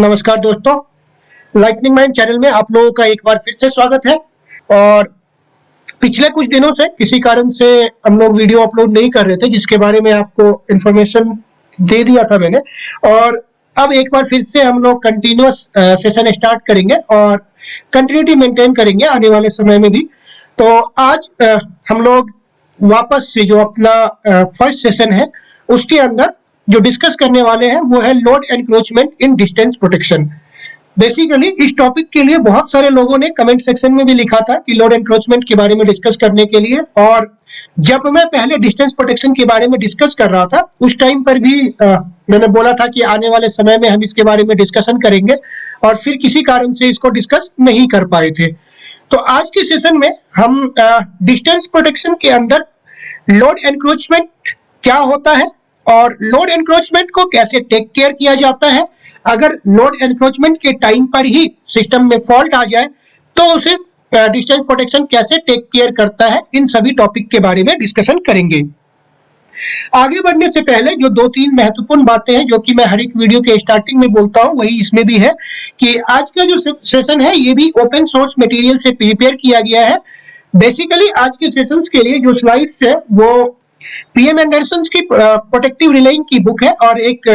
नमस्कार दोस्तों, lightning mind channel में आप लोगों का एक बार फिर से स्वागत है। और पिछले कुछ दिनों से किसी कारण से हम लोग वीडियो अपलोड नहीं कर रहे थे, जिसके बारे में आपको इन्फॉर्मेशन दे दिया था मैंने। और अब एक बार फिर से हम लोग कंटिन्यूअस सेशन स्टार्ट करेंगे और कंटिन्यूटी मेंटेन करेंगे आने वाले समय में भी। तो आज हम लोग वापस से जो अपना फर्स्ट सेशन है उसके अंदर जो डिस्कस करने वाले हैं वो है लोड एनक्रोचमेंट इन डिस्टेंस प्रोटेक्शन। बेसिकली इस टॉपिक के लिए बहुत सारे लोगों ने कमेंट सेक्शन में भी लिखा था कि लोड एनक्रोचमेंट के बारे में डिस्कस करने के लिए। और जब मैं पहले डिस्टेंस प्रोटेक्शन के बारे में डिस्कस कर रहा था उस टाइम पर भी मैंने बोला था कि आने वाले समय में हम इसके बारे में डिस्कशन करेंगे, और फिर किसी कारण से इसको डिस्कस नहीं कर पाए थे। तो आज के सेशन में हम डिस्टेंस प्रोटेक्शन के अंदर लोड एनक्रोचमेंट क्या होता है और लोड एनक्रोचमेंट को कैसे टेक केयर किया जाता है, अगर लोड एनक्रोचमेंट के टाइम पर ही सिस्टम में फॉल्ट आ जाए तो उसे डिस्टेंस प्रोटेक्शन कैसे टेक केयर करता है, इन सभी टॉपिक के बारे में डिस्कशन करेंगे। आगे बढ़ने से पहले जो दो तीन महत्वपूर्ण बातें हैं जो कि मैं हर एक वीडियो के स्टार्टिंग में बोलता हूं, वही इसमें भी है कि आज का जो सेशन है ये भी ओपन सोर्स मटेरियल से प्रिपेयर किया गया है। बेसिकली आज के सेशंस के लिए जो स्लाइड्स है वो पीएम एंडरसन की प्रोटेक्टिव रिलेइंग की बुक है और एक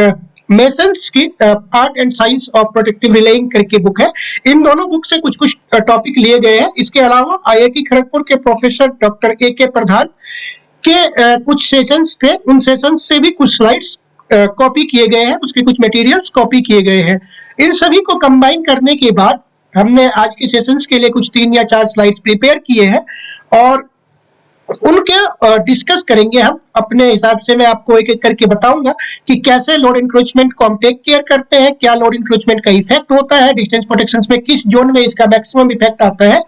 मेसन्स की art and science of protective relying करके बुक है। इन दोनों बुक से कुछ कुछ टॉपिक लिए गए हैं। इसके अलावा आईआईटी खड़गपुर के प्रोफेसर डॉक्टर ए.के. प्रधान के कुछ सेशंस थे, उन सेशंस से भी कुछ स्लाइड्स कॉपी किए गए हैं, उसके कुछ मटेरियल्स कॉपी किए गए हैं। इन सभी को कंबाइन करने के बाद हमने आज के सेशंस के लिए कुछ 3 या 4 स्लाइड्स प्रिपेयर किए हैं और उनके डिस्कस करेंगे हम अपने हिसाब से। मैं आपको एक एक करके बताऊंगा कि कैसे लोड एनक्रोचमेंट को हम टेक केयर करते हैं, क्या लोड एनक्रोचमेंट का इफेक्ट होता है डिस्टेंस प्रोटेक्शन में, किस जोन में इसका मैक्सिमम इफेक्ट आता है।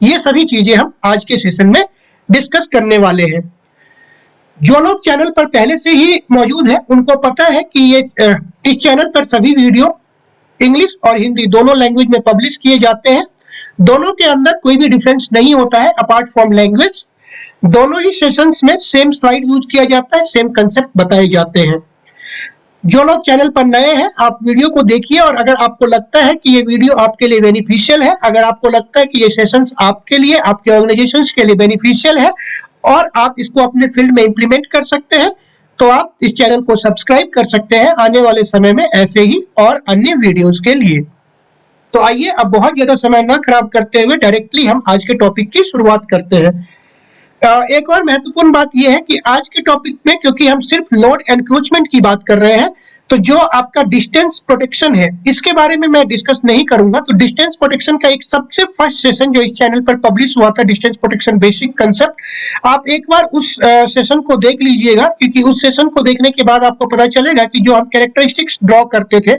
ये सभी चीजें हम आज के सेशन में डिस्कस करने वाले हैं। जो लोग चैनल पर पहले से ही मौजूद है उनको पता है कि ये इस चैनल पर सभी वीडियो इंग्लिश और हिंदी दोनों लैंग्वेज में पब्लिश किए जाते हैं। दोनों के अंदर कोई भी डिफरेंस नहीं होता है अपार्ट फ्रॉम लैंग्वेज। दोनों ही सेशंस में सेम स्लाइड यूज किया जाता है, सेम कंसेप्ट बताए जाते हैं। जो लोग चैनल पर नए हैं आप वीडियो को देखिए और अगर आपको लगता है कि ये वीडियो आपके लिए बेनिफिशियल है, अगर आपको लगता है कि ये सेशंस आपके लिए, आपके ऑर्गेनाइजेशंस के लिए बेनिफिशियल है और आप इसको अपने फील्ड में इंप्लीमेंट कर सकते हैं, तो आप इस चैनल को सब्सक्राइब कर सकते हैं आने वाले समय में ऐसे ही और अन्य वीडियोस के लिए। तो आइए अब बहुत ज्यादा समय ना खराब करते हुए डायरेक्टली हम आज के टॉपिक की शुरुआत करते हैं। एक और महत्वपूर्ण बात यह है कि आज के टॉपिक में क्योंकि हम सिर्फ लोड एनक्रोचमेंट की बात कर रहे हैं, तो जो आपका डिस्टेंस प्रोटेक्शन है इसके बारे में मैं डिस्कस नहीं करूंगा। तो डिस्टेंस प्रोटेक्शन का एक सबसे फर्स्ट सेशन जो इस चैनल पर पब्लिश हुआ था, डिस्टेंस प्रोटेक्शन बेसिक कंसेप्ट, आप एक बार उस सेशन को देख लीजिएगा, क्योंकि उस सेशन को देखने के बाद आपको पता चलेगा कि जो हम कैरेक्टरिस्टिक्स ड्रॉ करते थे,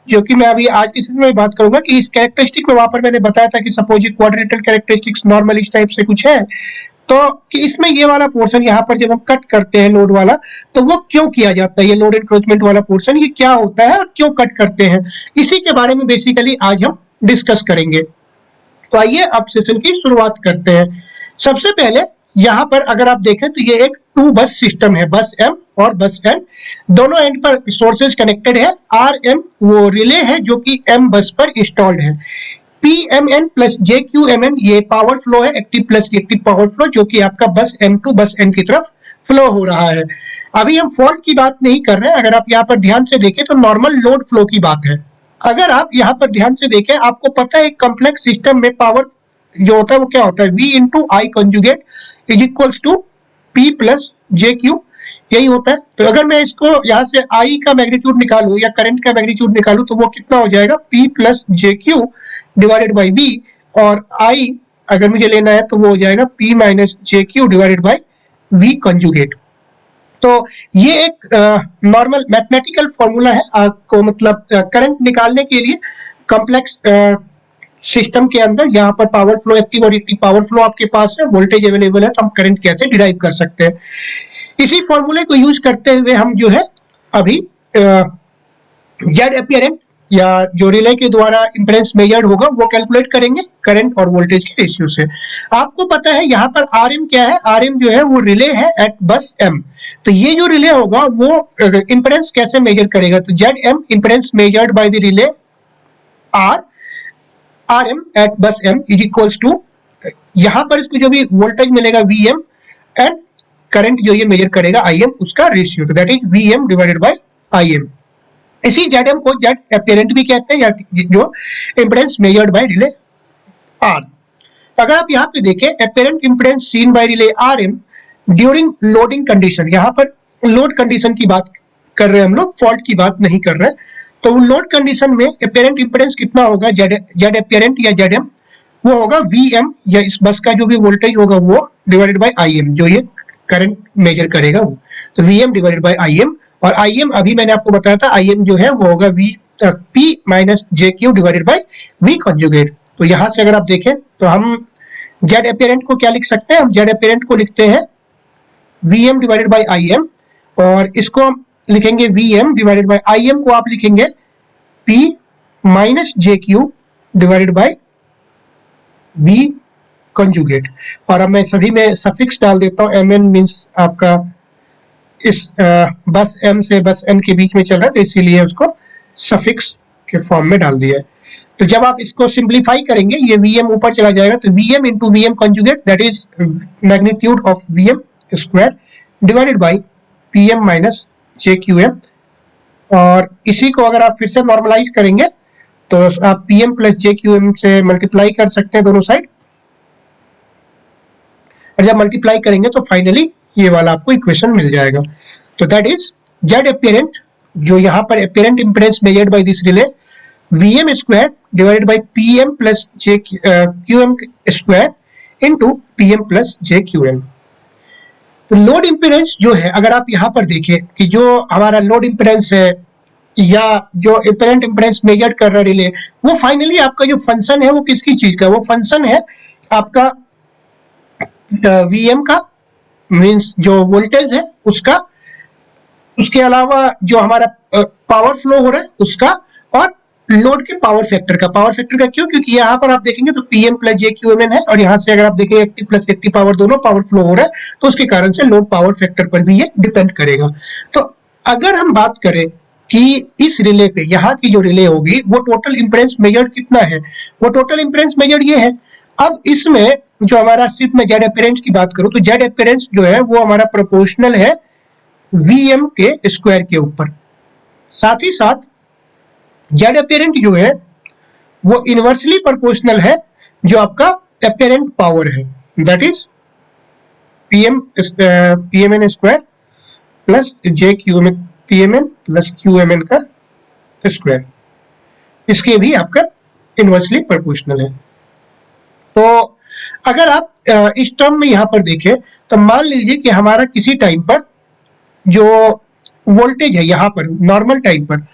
जो कि मैं अभी आज के सेशन में बात करूंगा कि इस कैरेक्टरिस्टिक में वहां पर मैंने बताया था कि सपोज क्वाड्रेटल कैरेक्टरिस्टिक्स नॉर्मल इस टाइप से कुछ है, तो कि इसमें ये वाला पोर्शन यहाँ पर जब हम कट करते हैं लोड वाला, तो वो क्यों किया जाता है, ये लोड एनक्रोचमेंट वाला पोर्शन ये क्या होता है और क्यों कट करते हैं, इसी के बारे में बेसिकली आज हम डिस्कस करेंगे। तो आइए अब सेशन की शुरुआत करते हैं। सबसे पहले यहाँ पर अगर आप देखें तो ये एक 2 बस सिस्टम है, बस M और बस N, दोनों एंड पर सोर्सेज कनेक्टेड है। RM वो रिले है जो कि M बस पर इंस्टॉल्ड है। PMN प्लस JQMN ये पावर फ्लो है, active plus reactive power flow, जो कि आपका बस M टू बस N की तरफ फ्लो हो रहा है। अभी हम फॉल्ट की बात नहीं कर रहे हैं, अगर आप यहाँ पर ध्यान से देखें तो नॉर्मल लोड फ्लो की बात है। अगर आप यहाँ पर ध्यान से देखें आपको पता है कॉम्प्लेक्स सिस्टम में पावर जो होता है वो क्या होता है, V into I conjugate is equals to P plus JQ, यही होता है। तो अगर मैं इसको यहाँ से I का मैग्नीट्यूड निकालूं या करंट का मैग्नीट्यूड निकालूं तो वो कितना हो जाएगा, P plus JQ divided by V, और I अगर मुझे लेना है तो वो हो जाएगा P minus JQ divided by V conjugate. तो ये एक नॉर्मल मैथमेटिकल फॉर्मूला है आपको, मतलब करंट निकालने के लिए कॉम्प्लेक्स सिस्टम के अंदर यहाँ पर पावर फ्लो, एक्टिव और रिएक्टिव पावर फ्लो आपके पास है, वोल्टेज अवेलेबल है, तो हम करंट कैसे डिराइव कर सकते हैं। इसी फॉर्मूले को यूज करते हुए हम जो है अभी जेड अपीयरेंट या जो रिले के द्वारा इंपेडेंस मेजर्ड होगा वो कैलकुलेट करेंगे करंट और वोल्टेज के रेशियो से। आपको पता है यहाँ पर RM क्या है, RM जो है वो रिले है एट बस M। तो ये जो रिले होगा वो इंपेडेंस कैसे मेजर करेगा, तो Z M impedance measured by the relay R R M at bus M is equals to, यहां पर इसको जो भी वोल्टेज मिलेगा वी एम एंड करंट जो ये मेजर करेगा आई एम, उसका रेशियो, तो that is V M divided by I M. इसी जेड एम को जेड एपियरेंट भी कहते हैं, या जो impedance measured by relay R. अगर आप यहाँ पे देखें apparent impedance seen by relay R M during loading condition, यहाँ पर लोड कंडीशन की बात कर रहे हैं हम लोग, फॉल्ट की बात नहीं कर रहे हैं। तो लोड कंडीशन में एपियरेंट इम्पिडेंस कितना होगा, जेड एपियरेंट या जेड एम, वो होगा वी एम, या इस बस का जो भी वोल्टेज होगा वो डिवाइडेड बाय आई एम, जो ये करंट मेजर करेगा वो, तो V M divided by I M. और आई एम अभी मैंने आपको बताया था, आई एम जो है वो होगा V P minus J Q divided by V conjugate. तो यहां से अगर आप देखें तो हम जेड एपियरेंट को क्या लिख सकते हैं, हम जेड एपियरेंट को लिखते हैं V M divided by I M, और इसको हम लिखेंगे V M divided by I M को आप लिखेंगे P minus J Q divided by V conjugate. और अब मैं सभी में सफिक्स डाल देता हूँ, एम एन मीन्स आपका इस बस एम से बस एन के बीच में चल रहा है, तो इसीलिए उसको सफिक्स के फॉर्म में डाल दिया है। तो जब आप इसको सिंप्लीफाई करेंगे, ये वी एम ऊपर चला जाएगा, तो V M into V M conjugate that is magnitude of V M square divided by P M minus J Q M. और इसी को अगर आप फिर से नॉर्मलाइज करेंगे तो आप P M plus J Q M से मल्टीप्लाई कर सकते हैं दोनों साइड, और जब मल्टीप्लाई करेंगे तो फाइनली ये वाला आपको इक्वेशन मिल जाएगा। तो दैट इज जेड एपियरेंट, जो यहाँ पर apparent impedance measured by this relay, V M square divided by P M plus J Q M square into P M plus J Q M. तो load impedance जो है, अगर आप यहाँ पर देखें कि जो हमारा लोड इम्पिडेंस है या जो एपियरेंट इम्पिडेंस मेजर कर रहा रिले, वो फाइनली आपका जो फंक्शन है वो किसकी चीज का, वो फंक्शन है आपका वी एम का, मीन्स जो वोल्टेज है उसका, उसके अलावा जो हमारा पावर फ्लो हो रहा है उसका, और लोड के पावर फैक्टर का। पावर फैक्टर का क्यों, क्योंकि यहाँ पर आप देखेंगे तो P M plus J Q M N है, और यहाँ से अगर आप देखेंगे एक्टिव प्लस एक्टिव पावर दोनों पावर फ्लो हो रहा है, तो उसके कारण से लोड पावर फैक्टर पर भी ये डिपेंड करेगा। तो अगर हम बात करें कि इस रिले पे, यहाँ की जो रिले होगी वो टोटल इम्पिडेंस मेजर्ड कितना है, वो टोटल इम्पिडेंस मेजर्ड ये है। अब इसमें जो हमारा, सिर्फ मैं जेड एपियरेंस की बात करूं तो जेड एपियरेंस जो है वो हमारा प्रोपोर्शनल है वी एम के स्क्वायर के ऊपर। साथ ही साथ जेड एपियरेंट जो है वो इनवर्सली प्रोपोर्शनल है जो आपका एपियरेंट पावर है, that is P M N square plus J Q M, P M N plus Q M N का स्क्वायर, इसके भी आपका इनवर्सली प्रोपोर्शनल है। तो अगर आप इस टर्म में यहाँ पर देखें तो मान लीजिए कि हमारा किसी टाइम पर जो वोल्टेज है, यहाँ पर नॉर्मल टाइम पर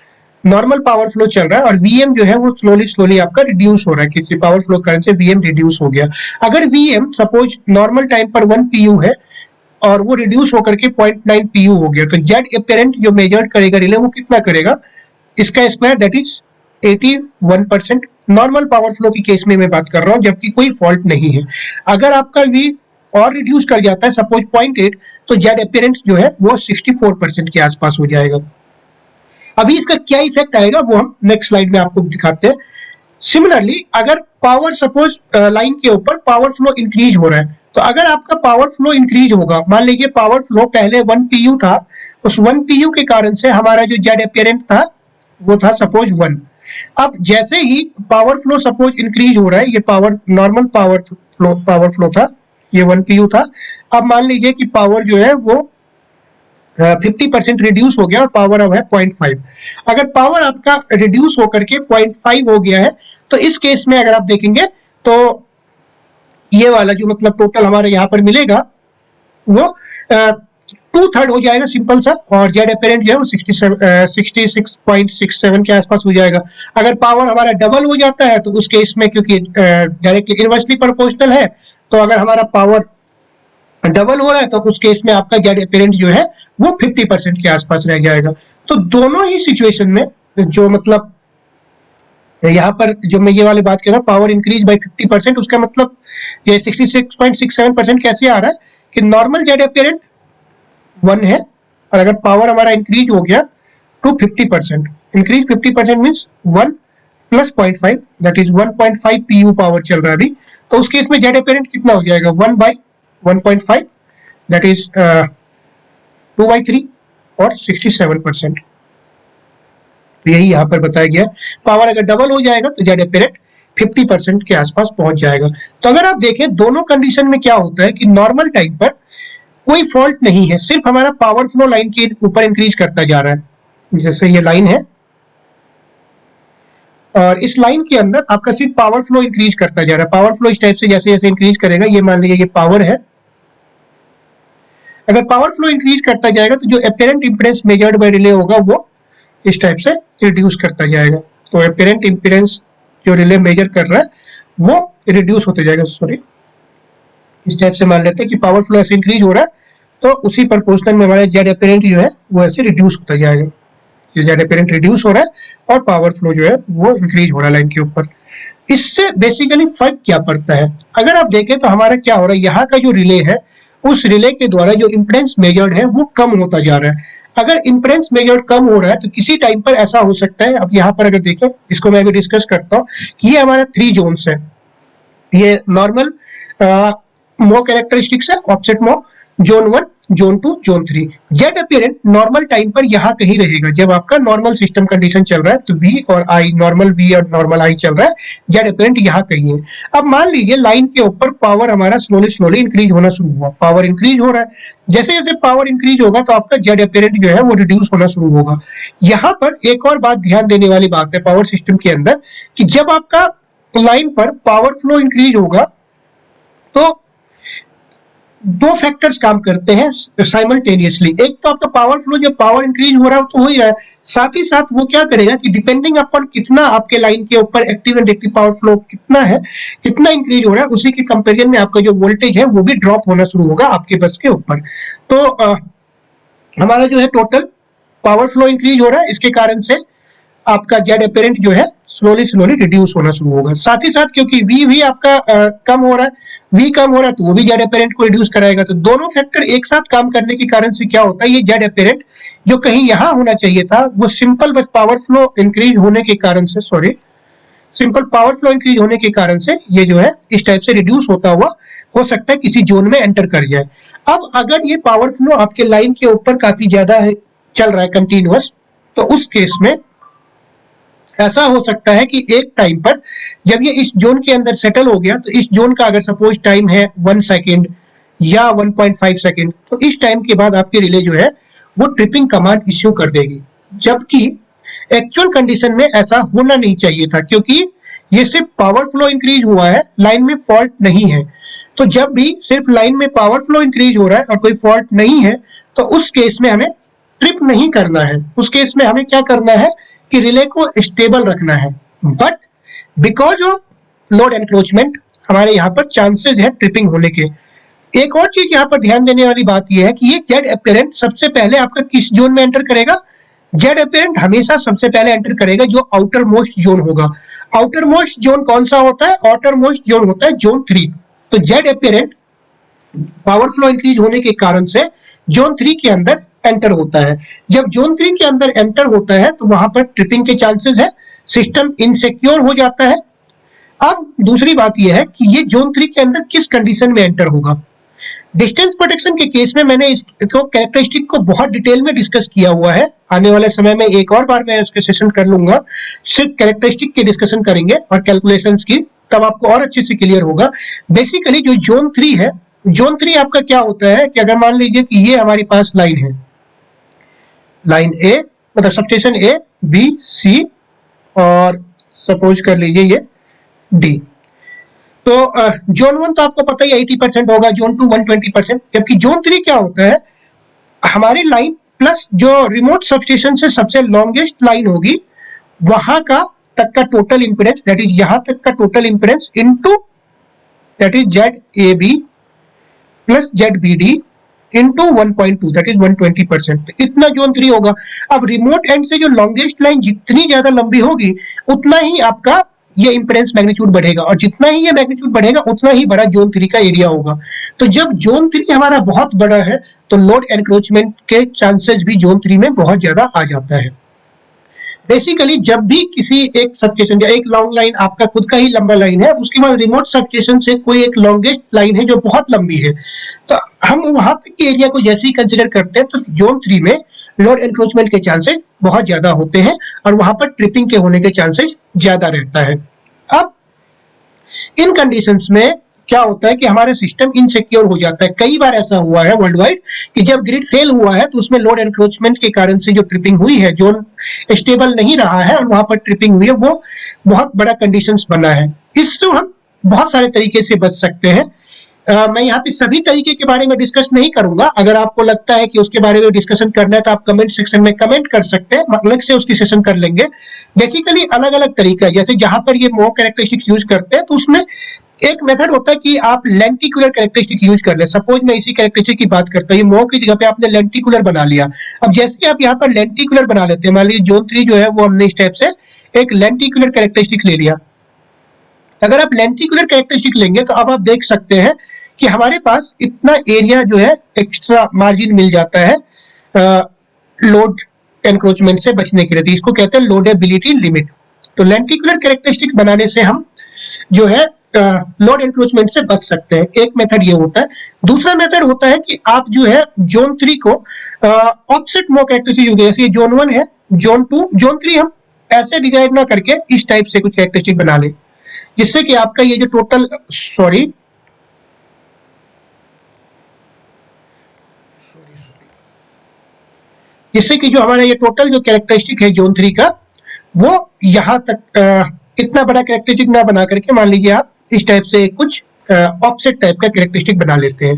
नॉर्मल पावर फ्लो चल रहा है, और वीएम जो है वो स्लोली आपका रिड्यूस हो रहा है, किसी पावर फ्लो करने से वीएम रिड्यूस हो गया। अगर वीएम सपोज नॉर्मल टाइम पर 1 पीयू है और वो रिड्यूस होकर के 0.9 पीयू हो गया, तो जेड एपियरेंट जो मेजर्ड करेगा रिले वो कितना करेगा, इसका square, that is 81%। Normal power flow की केस में मैं बात कर रहा हूँ, जबकि कोई फॉल्ट नहीं है। अगर आपका वी और रिड्यूस कर जाता है सपोज 0.8, तो जेड एपियरेंट जो है वो 64% के आसपास हो जाएगा। अभी इसका क्या इफेक्ट आएगा वो हम नेक्स्ट स्लाइड में आपको दिखाते हैं। सिमिलरली अगर पावर सपोज लाइन के ऊपर पावर फ्लो इंक्रीज हो रहा है, तो अगर आपका पावर फ्लो इंक्रीज होगा, मान लीजिए पावर फ्लो पहले 1 पीयू था, उस 1 पीयू के कारण से हमारा जो जेड एपियरेंट था वो था सपोज 1। अब जैसे ही पावर फ्लो सपोज इंक्रीज हो रहा है, ये पावर नॉर्मल पावर फ्लो था, ये 1 पीयू था, अब मान लीजिए कि पावर जो है वो 50% रिड्यूस हो गया और पावर अब है 0.5। अगर पावर आपका रिड्यूस होकर के 0.5 हो गया है, तो इस केस में अगर आप देखेंगे तो ये वाला जो मतलब टोटल हमारे यहाँ पर मिलेगा वो 2/3 हो जाएगा सिंपल सा, और जेड एपियरेंट जो है वो 66.67 के आसपास हो जाएगा। अगर पावर हमारा डबल हो जाता है तो उस केस में, क्योंकि डायरेक्टली इनवर्सली प्रोपोर्शनल है, तो अगर हमारा पावर डबल हो रहा है तो उस केस में आपका जेड एपियरेंट जो है वो 50% के आसपास रह जाएगा। तो दोनों ही सिचुएशन में जो मतलब यहाँ पर जो मैं ये वाली बात कर रहा हूँ, पावर इंक्रीज बाय 50%, उसका मतलब ये 66.67% कैसे आ रहा है कि नॉर्मल जेड एपियरेंट 1 है, और अगर पावर हमारा इंक्रीज हो गया to 50%, increase 50% means 1 plus 0.5 that is 1.5 pu power चल रहा है अभी, तो उस केस में जेड अपेरेंट कितना हो जाएगा 1/1.5 दैट इज 2/3 और 67%। तो यही यहाँ पर बताया गया। पावर अगर डबल हो जाएगा तो जेड अपेरेंट 50% के आसपास पहुंच जाएगा। तो अगर आप देखें दोनों कंडीशन में क्या होता है कि नॉर्मल टाइम पर कोई फॉल्ट नहीं है, सिर्फ हमारा पावर फ्लो लाइन के ऊपर इंक्रीज करता जा रहा है। जैसे ये लाइन है और इस लाइन के अंदर आपका सिर्फ पावर फ्लो इंक्रीज करता जा रहा है। पावर फ्लो इस टाइप से जैसे जैसे इंक्रीज करेगा, ये मान लीजिए ये पावर है, अगर पावर फ्लो इंक्रीज करता जाएगा तो जो apparent impedance measured by relay होगा वो इस टाइप से रिड्यूस करता जाएगा। तो अपेरेंट इंपेडेंस जो रिले मेजर कर रहा है वो रिड्यूस होते जाएगा। सॉरी, इस टाइप से मान लेते हैं कि पावर फ्लो ऐसे इंक्रीज हो रहा है तो उसी प्रोपोर्शनल में हमारा जेड अपेरेंट जो है वो ऐसे रिड्यूस होता जाएगा। ये जेड अपेरेंट रिड्यूस हो रहा है और पावर फ्लो जो है वो इंक्रीज हो रहा है लाइन के ऊपर। इससे बेसिकली फर्क क्या पड़ता है, अगर आप देखें तो हमारा क्या हो रहा है, यहाँ का जो रिले है उस रिले के द्वारा जो इंपेडेंस मेजर्ड है वो कम होता जा रहा है। अगर इंपेडेंस मेजर्ड कम हो रहा है तो किसी टाइम पर ऐसा हो सकता है, अब यहाँ पर अगर देखें, इसको मैं अभी डिस्कस करता हूँ कि ये हमारा 3 जोन्स है। ये नॉर्मल मो कैरेक्टरिस्टिक्स है, ऑफसेट मो, zone 1, zone 2, zone 3। Z apparent normal time पर यहाँ कहीं रहेगा। जब आपका नॉर्मल सिस्टम कंडीशन चल रहा है तो वी और आई, नॉर्मल वी और नॉर्मल आई चल रहा है, जेड अपियरेंट यहाँ कहीं है। अब मान लीजिए लाइन के ऊपर पावर हमारा स्लोली स्लोली इंक्रीज होना शुरू हुआ, पावर इंक्रीज हो रहा है, जैसे जैसे पावर इंक्रीज होगा तो आपका जेड अपियरेंट जो है वो रिड्यूस होना शुरू होगा। यहाँ पर एक और बात ध्यान देने वाली बात है पावर सिस्टम के अंदर कि जब आपका लाइन पर पावर फ्लो इंक्रीज होगा तो दो फैक्टर्स काम करते हैं साइमल्टेनियसली। एक तो आपका पावर फ्लो, जब पावर इंक्रीज हो रहा है तो हो ही रहा है, साथ ही साथ वो क्या करेगा कि डिपेंडिंग अपॉन कितना आपके लाइन के ऊपर active and active power flow कितना है, कितना इंक्रीज हो रहा है, उसी के कंपेरिजन में आपका जो वोल्टेज है वो भी ड्रॉप होना शुरू होगा आपके बस के ऊपर। तो हमारा जो है टोटल पावर फ्लो इंक्रीज हो रहा है, इसके कारण से आपका जेड अपेरेंट जो है स्लोली स्लोली रिड्यूस होना शुरू होगा। साथ ही साथ क्योंकि वी भी आपका कम हो रहा है, वी कम हो रहा है तो वो भी जेड अपेरेंट को रिड्यूस कराएगा। तो दोनों फैक्टर एक साथ काम करने के कारण से क्या होता है, ये जेड अपेरेंट जो कहीं यहाँ होना चाहिए था वो सिंपल बस पावर फ्लो इंक्रीज होने के कारण से, sorry, simple power flow increase होने के कारण से ये जो है इस टाइप से रिड्यूस होता हुआ हो सकता है किसी जोन में एंटर कर जाए। अब अगर ये पावर फ्लो आपके लाइन के ऊपर काफी ज्यादा चल रहा है कंटिन्यूअस, तो उस केस में ऐसा हो सकता है कि एक टाइम पर जब ये इस जोन के अंदर सेटल हो गया तो इस जोन का अगर सपोज टाइम है 1 सेकेंड या 1.5 सेकेंड, तो इस टाइम के बाद आपके रिले जो है वो ट्रिपिंग कमांड इश्यू कर देगी। जबकि एक्चुअल कंडीशन में ऐसा होना नहीं चाहिए था, क्योंकि ये सिर्फ पावर फ्लो इंक्रीज हुआ है, लाइन में फॉल्ट नहीं है। तो जब भी सिर्फ लाइन में पावर फ्लो इंक्रीज हो रहा है और कोई फॉल्ट नहीं है तो उस केस में हमें ट्रिप नहीं करना है। उस केस में हमें क्या करना है कि रिले को स्टेबल रखना है। But because of load encroachment हमारे यहाँ पर चांसेस है ट्रिपिंग होने के। एक और चीज यहाँ पर ध्यान देने वाली बात यह है कि ये जेड अपेरेंट सबसे पहले आपका किस जोन में एंटर करेगा, जेड अपेरेंट हमेशा सबसे पहले एंटर करेगा जो आउटर मोस्ट जोन होगा। आउटर मोस्ट जोन कौन सा होता है, आउटर मोस्ट जोन होता है जोन 3। तो Z apparent power flow increase होने के कारण से जोन 3 के अंदर एंटर होता है। जब जोन 3 के अंदर एंटर होता है तो वहां पर ट्रिपिंग के चांसेस है, सिस्टम इनसिक्योर हो जाता है। अब दूसरी बात यह है कि ये जोन 3 के अंदर किस कंडीशन में एंटर होगा। डिस्टेंस प्रोटेक्शन के केस में मैंने इसको कैरेक्टरिस्टिक को बहुत डिटेल में डिस्कस किया हुआ है। आने वाले समय में एक और बार मैं उसके सेशन कर लूंगा, सिर्फ कैरेक्टरिस्टिक की डिस्कशन करेंगे और कैलकुलेशंस की, तब आपको और अच्छे से क्लियर होगा। बेसिकली जो जोन 3 है, जोन 3 आपका क्या होता है कि अगर मान लीजिए कि ये हमारे पास लाइन है, लाइन ए मतलब सबस्टेशन ए, बी, सी और सपोज कर लीजिए ये डी। तो जोन 1 तो आपको पता ही 80% होगा, जोन 2 120%। जबकि जोन 3 क्या होता है, हमारी लाइन प्लस जो रिमोट सबस्टेशन से सबसे लॉन्गेस्ट लाइन होगी वहां का तक का टोटल इंपेडेंस, दैट इज यहां तक का total impedance into that is Z A B plus Z B D into 1.2 that is 120%। इतना जोन 3 होगा। अब रिमोट एंड से जो लॉन्गेस्ट लाइन जितनी ज्यादा लंबी होगी उतना ही आपका ये इंपेडेंस मैग्नीट्यूड बढ़ेगा, और जितना ही ये मैग्नीट्यूड बढ़ेगा उतना ही बड़ा जोन 3 का एरिया होगा। तो जब जोन 3 हमारा बहुत बड़ा है तो लोड एनक्रोचमेंट के चांसेस भी जोन 3 में बहुत ज्यादा आ जाता है। बेसिकली जब भी किसी एक सबस्टेशन या एक लॉन्ग लाइन, आपका खुद का ही लंबा लाइन है, उसके बाद रिमोट सबस्टेशन से कोई एक लॉन्गेस्ट लाइन है जो बहुत लंबी है, तो हम वहां तक के एरिया को जैसे ही कंसिडर करते हैं तो जोन 3 में लोड एनक्रोचमेंट के चांसेस बहुत ज्यादा होते हैं और वहां पर ट्रिपिंग के होने के चांसेस ज्यादा रहता है। अब इन कंडीशंस में क्या होता है कि हमारा सिस्टम इनसिक्योर हो जाता है। कई बार ऐसा हुआ है वर्ल्ड वाइड कि जब ग्रिड फेल हुआ है तो उसमें लोड एनक्रोचमेंट के कारण से जो ट्रिपिंग हुई है, जोन स्टेबल नहीं रहा है और वहां पर ट्रिपिंग हुई है, वो बहुत बड़ा कंडीशंस बना है। इससे हम बहुत सारे तरीके से बच सकते हैं। मैं यहाँ पे सभी तरीके के बारे में डिस्कस नहीं करूंगा। अगर आपको लगता है कि उसके बारे में डिस्कशन करना है तो आप कमेंट सेक्शन में कमेंट कर सकते हैं, अलग से उसकी सेशन कर लेंगे। बेसिकली अलग अलग तरीका है, जैसे जहां पर ये मो कैरेक्टरिस्टिक्स यूज करते हैं तो उसमें एक मेथड होता है कि आप लेंटिकुलर कैरेक्टरिस्टिक यूज कर ले। सपोज मैं इसी कैरेक्टरिस्टिक की बात करता हूँ, मो की जगह पे आपने लेंटिकुलर बना लिया। अब जैसे आप यहाँ पर लेंटिकुलर बना लेते हैं, मान लीजिए जोन 3 जो है वो हमने इस टाइप से एक लेंटिकुलर कैरेक्टरिस्टिक ले लिया। अगर आप लेंटिकुलर कैरेक्टरिस्टिक लेंगे तो अब आप देख सकते हैं कि हमारे पास इतना एरिया जो है एक्स्ट्रा मार्जिन मिल जाता है लोड एनक्रोचमेंट से बचने के लिए। तो इसको कहते हैं लोडेबिलिटी लिमिट। तो लेंटिकुलर कैरेक्टरिस्टिक बनाने से हम जो है लोड एनक्रोचमेंट से बच सकते हैं। एक मेथड ये होता है। दूसरा मेथड होता है कि आप जो है जोन 3 को ऑफसेट मो कैरेक्टरिस्टिक यूज, जैसे जोन 1 है, जोन 2, जोन 3 हम ऐसे डिजाइन ना करके इस टाइप से कुछ कैरेक्टरिस्टिक बना ले, जिससे कि आपका ये जो टोटल जिससे कि जो हमारा ये टोटल जो कैरेक्टरिस्टिक है जोन 3 का, वो यहां तक इतना बड़ा कैरेक्टरिस्टिक ना बना करके मान लीजिए आप इस टाइप से कुछ ऑफसेट टाइप का कैरेक्टरिस्टिक बना लेते हैं।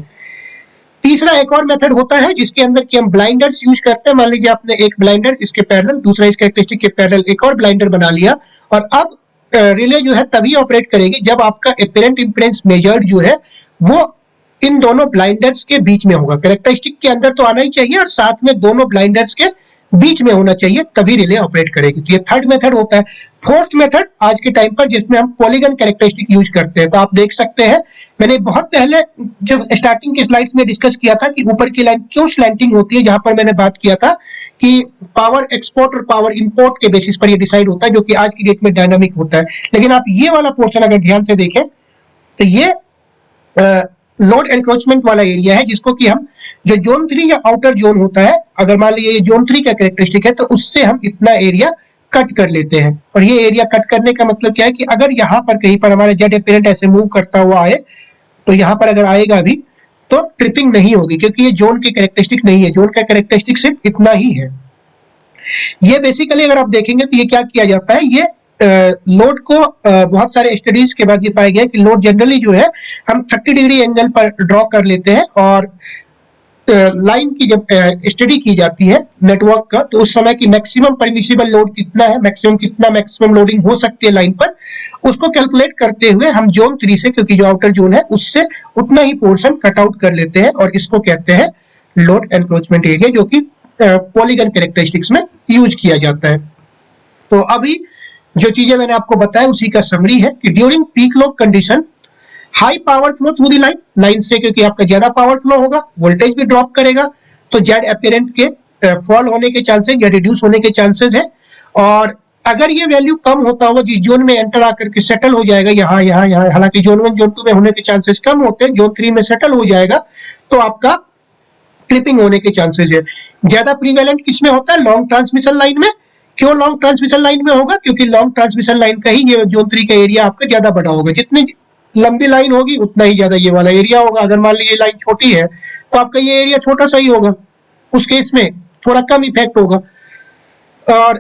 तीसरा एक और मेथड होता है जिसके अंदर कि हम ब्लाइंडर्स यूज करते हैं। मान लीजिए आपने एक ब्लाइंडर इसके पैरेलल, दूसरा इस कैरेक्टरिस्टिक के पैरेलल एक और ब्लाइंडर बना लिया, और अब रिले जो है तभी ऑपरेट करेगी जब आपका एपरेंट इंपेडेंस मेजर्ड जो है वो इन दोनों ब्लाइंडर्स के बीच में होगा। कैरेक्टरिस्टिक के अंदर तो आना ही चाहिए और साथ में दोनों ब्लाइंडर्स के बीच में होना चाहिए, तभी रिले ऑपरेट करेगी। तो ये थर्ड मेथड होता है। फोर्थ मेथड आज के टाइम पर जिसमें हम पॉलीगन कैरेक्टरिस्टिक यूज करते हैं। तो आप देख सकते हैं, मैंने बहुत पहले जब स्टार्टिंग के स्लाइड्स में डिस्कस किया था कि ऊपर की लाइन क्यों स्लैंटिंग होती है, जहां पर मैंने बात किया था कि पावर एक्सपोर्ट और पावर इंपोर्ट के बेसिस पर ये डिसाइड होता है, जो कि आज की डेट में डायनामिक होता है। लेकिन आप ये वाला पोर्शन अगर ध्यान से देखें तो ये लोड एनक्रोचमेंट वाला एरिया है, जिसको कि हम जो जोन 3 या आउटर जोन होता है, अगर मान लीजिए ये जोन 3 का कैरेक्टरिस्टिक है तो उससे हम इतना एरिया कट कर लेते हैं। और ये एरिया कट करने का मतलब क्या है कि अगर यहाँ पर कहीं पर हमारा जेड एपरेंट ऐसे मूव करता हुआ आए तो यहाँ पर अगर आएगा भी तो ट्रिपिंग नहीं होगी, क्योंकि ये जोन के कैरेक्टरिस्टिक नहीं है। जोन का कैरेक्टरिस्टिक सिर्फ इतना ही है। ये बेसिकली अगर आप देखेंगे तो ये क्या किया जाता है, ये लोड को बहुत सारे स्टडीज के बाद ये पाया गया कि लोड जनरली जो है हम 30 डिग्री एंगल पर ड्रॉ कर लेते हैं, और लाइन की जब स्टडी की जाती है नेटवर्क का, तो उस समय की मैक्सिमम परमिसिबल लोड कितना है, मैक्सिमम लोडिंग हो सकती है लाइन पर, उसको कैलकुलेट करते हुए हम जोन 3 से, क्योंकि जो आउटर जोन है उससे उतना ही पोर्शन कट आउट कर लेते हैं, और इसको कहते हैं लोड एनक्रोचमेंट एरिया, जो कि पॉलीगन कैरेक्टरिस्टिक्स में यूज किया जाता है। तो अभी जो चीजें मैंने आपको बताया उसी का समरी है कि during peak load condition high power flow through the line से, क्योंकि आपका ज्यादा पावर फ्लो होगा, वोल्टेज भी ड्रॉप करेगा, तो जेड एपरेंट के फॉल होने के चांसेस या रिड्यूस होने के चांसेस है। और अगर ये वैल्यू कम होता हुआ जिस जोन में एंटर आकर के सेटल हो जाएगा, यहाँ यहाँ यहाँ, हालांकि जोन 1 जोन 2 में होने के चांसेस कम होते हैं, जोन 3 में सेटल हो जाएगा तो आपका ट्रिपिंग होने के चांसेस है। ज्यादा प्रीवेलेंट किसमें होता है, लॉन्ग ट्रांसमिशन लाइन में। क्यों लॉन्ग ट्रांसमिशन लाइन में होगा, क्योंकि लॉन्ग ट्रांसमिशन लाइन का ही ये जोन 3 का एरिया आपका ज्यादा बड़ा होगा। जितनी लंबी लाइन होगी उतना ही ज्यादा ये वाला एरिया होगा। अगर मान लीजिए लाइन छोटी है तो आपका ये एरिया छोटा सा ही होगा, उस केस में थोड़ा कम इफेक्ट होगा। और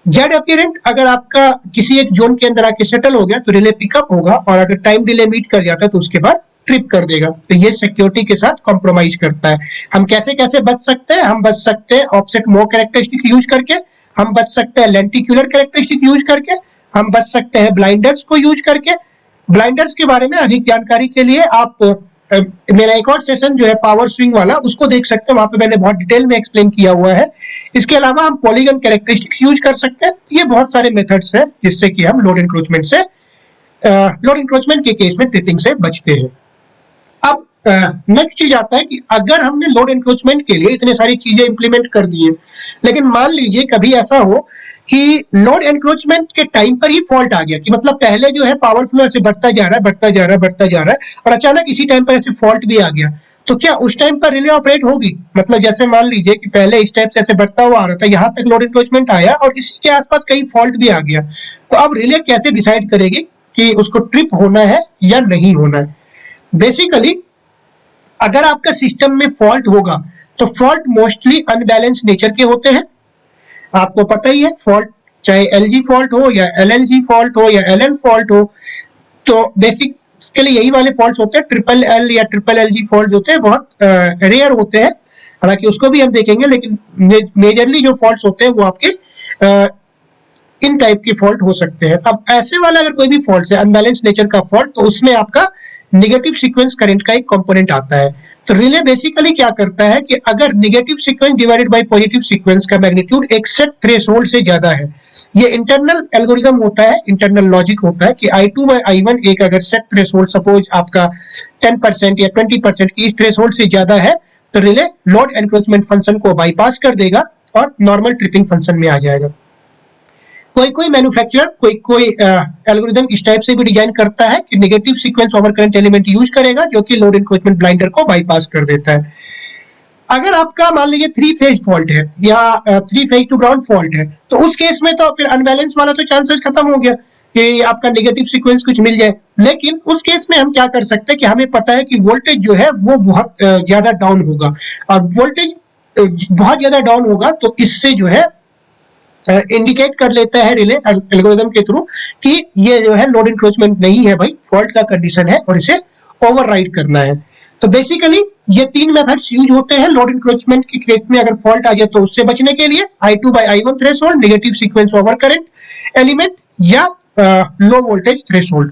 जेड अपीरेंट अगर आपका किसी एक जोन के अंदर आके सेटल हो गया तो रिले पिकअप होगा, और अगर टाइम डिले मीट कर जाता है तो उसके बाद ट्रिप कर देगा। तो ये सिक्योरिटी के साथ कॉम्प्रोमाइज करता है। हम कैसे कैसे बच सकते हैं, हम बच सकते हैं ऑफसेट मो कैरेक्टरिस्टिक यूज करके, हम बच सकते हैं लेंटिकुलर कैरेक्टरिस्टिक यूज करके, हम बच सकते हैं ब्लाइंडर्स को यूज करके। ब्लाइंडर्स के बारे में अधिक जानकारी के लिए आप मेरा एक और सेशन जो है पावर स्विंग वाला, उसको देख सकते हैं, वहां पे मैंने बहुत डिटेल में एक्सप्लेन किया हुआ है। इसके अलावा हम पॉलीगन कैरेक्टरिस्टिक्स यूज कर सकते हैं। ये बहुत सारे मेथड्स हैं जिससे कि हम लोड इंक्रोचमेंट के केस में ट्रिपिंग से बचते हैं। अब नेक्स्ट चीज आता है कि अगर हमने लोड एनक्रोचमेंट के लिए इतने सारी चीजें इंप्लीमेंट कर दी है, लेकिन मान लीजिए कभी ऐसा हो कि लोड एनक्रोचमेंट के टाइम पर ही फॉल्ट आ गया, कि मतलब पहले जो है पावर फ्लो ऐसे बढ़ता जा रहा है बढ़ता जा रहा है बढ़ता जा रहा है और अचानक इसी टाइम पर ऐसे फॉल्ट भी आ गया, तो क्या उस टाइम पर रिले ऑपरेट होगी? मतलब जैसे मान लीजिए कि पहले इस टाइप से ऐसे बढ़ता हुआ आ रहा था, यहाँ तक लोड एनक्रोचमेंट आया और इसी के आसपास कहीं फॉल्ट भी आ गया, तो अब रिले कैसे डिसाइड करेगी कि उसको ट्रिप होना है या नहीं होना है? बेसिकली अगर आपका सिस्टम में फॉल्ट होगा तो फॉल्ट मोस्टली अनबैलेंस नेचर के होते हैं। आपको पता ही है फॉल्ट चाहे एलजी फॉल्ट हो या एलएलजी फॉल्ट हो या एलएल फॉल्ट हो, तो बेसिकली यही वाले फॉल्ट होते हैं। ट्रिपल एल या ट्रिपल एलजी फॉल्ट होते हैं बहुत रेयर होते हैं, हालांकि उसको भी हम देखेंगे, लेकिन मेजरली जो फॉल्ट होते हैं वो आपके इन टाइप के फॉल्ट हो सकते हैं। अब ऐसे वाला अगर कोई भी फॉल्ट है अनबैलेंस नेचर का फॉल्ट, तो उसमें आपका नेगेटिव सीक्वेंस करंट का एक कंपोनेंट आता है। तो रिले बेसिकली क्या करता है कि अगर negative sequence divided by positive sequence का मैग्नीट्यूड एक सेट थ्रेशोल्ड से ज्यादा है, ये इंटरनल एल्गोरिथम होता है, इंटरनल लॉजिक होता है कि I2 बाय I1 एक अगर सेट थ्रेशोल्ड सपोज आपका 10% या 20% की इस थ्रेशोल्ड से ज्यादा है, तो रिले लोड एनक्रोचमेंट फंक्शन को बाईपास कर देगा और नॉर्मल ट्रिपिंग फंक्शन में आ जाएगा। कोई कोई मैन्युफैक्चरर कोई कोई एल्गोरिथम इस टाइप से भी डिजाइन करता है कि negative sequence over current element use करेगा, जो कि लोड एनक्रोचमेंट ब्लाइंडर को बाईपास कर देता है। अगर आपका मान लीजिए 3 फेज फॉल्ट है या 3 फेज टू ग्राउंड फॉल्ट है, तो उस केस में तो फिर अनबैलेंस वाला तो चांसेस खत्म हो गया कि आपका नेगेटिव सीक्वेंस कुछ मिल जाए। लेकिन उस केस में हम क्या कर सकते हैं कि हमें पता है कि वोल्टेज जो है वो बहुत ज्यादा डाउन होगा, और वोल्टेज बहुत ज्यादा डाउन होगा तो इससे जो है इंडिकेट कर लेता है रिले एल्गोरिथम के थ्रू कि ये जो है लोड इंक्रोचमेंट नहीं है भाई, फॉल्ट का कंडीशन है और इसे ओवरराइड करना है। तो बेसिकली ये 3 मेथड्स यूज होते हैं लोड इंक्रोचमेंट के केस में। अगर फॉल्ट आ जाए तो उससे बचने के लिए I2 by I1 threshold, negative sequence over current element या low voltage threshold.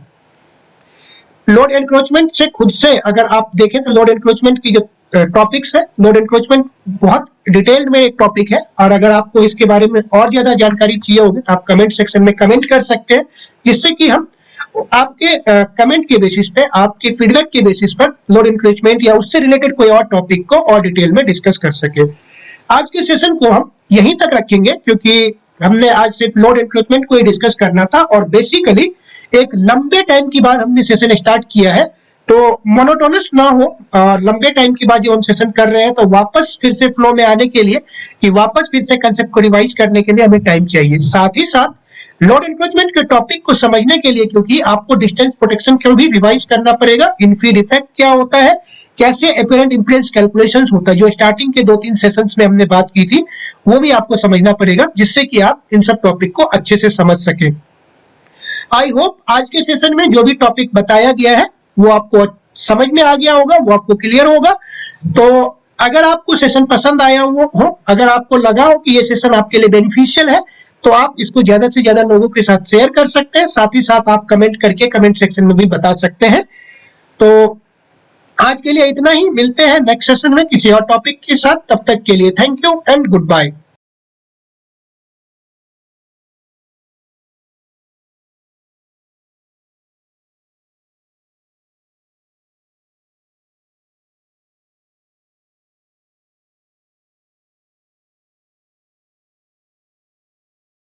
Load encroachment से खुद से अगर आप देखें तो लोड एनक्रोचमेंट की जो टॉपिक्स है, लोड एनक्रोचमेंट बहुत डिटेल्ड में एक टॉपिक है, और अगर आपको इसके बारे में और ज्यादा जानकारी चाहिए होगी तो आप कमेंट सेक्शन में कमेंट कर सकते हैं, जिससे कि हम आपके कमेंट के बेसिस पे, आपके फीडबैक के बेसिस पर लोड एनक्रोचमेंट या उससे रिलेटेड कोई और टॉपिक को और डिटेल में डिस्कस कर सके। आज के सेशन को हम यहीं तक रखेंगे, क्योंकि हमने आज सिर्फ लोड एनक्रोचमेंट को ही डिस्कस करना था, और बेसिकली एक लंबे टाइम के बाद हमने सेशन स्टार्ट किया है, तो मोनोटोनस ना हो, और लंबे टाइम के बाद जो हम सेशन कर रहे हैं तो वापस फिर से फ्लो में आने के लिए, कि वापस फिर से कंसेप्ट को रिवाइज करने के लिए हमें टाइम चाहिए। साथ ही साथ लोड एनक्रोचमेंट के टॉपिक को समझने के लिए, क्योंकि आपको डिस्टेंस प्रोटेक्शन को भी रिवाइज करना पड़ेगा, इनफीड इफेक्ट क्या होता है, कैसे एपरेंट इंपेडेंस कैलकुलेशंस होता है, जो स्टार्टिंग के 2-3 सेशंस में हमने बात की थी, वो भी आपको समझना पड़ेगा, जिससे कि आप इन सब टॉपिक को अच्छे से समझ सके। आई होप आज के सेशन में जो भी टॉपिक बताया गया है वो आपको समझ में आ गया होगा, वो आपको क्लियर होगा। तो अगर आपको सेशन पसंद आया हो, अगर आपको लगा हो कि ये सेशन आपके लिए बेनिफिशियल है, तो आप इसको ज्यादा से ज्यादा लोगों के साथ शेयर कर सकते हैं। साथ ही साथ आप कमेंट करके कमेंट सेक्शन में भी बता सकते हैं। तो आज के लिए इतना ही, मिलते हैं नेक्स्ट सेशन में किसी और टॉपिक के साथ। तब तक के लिए thank you and good bye.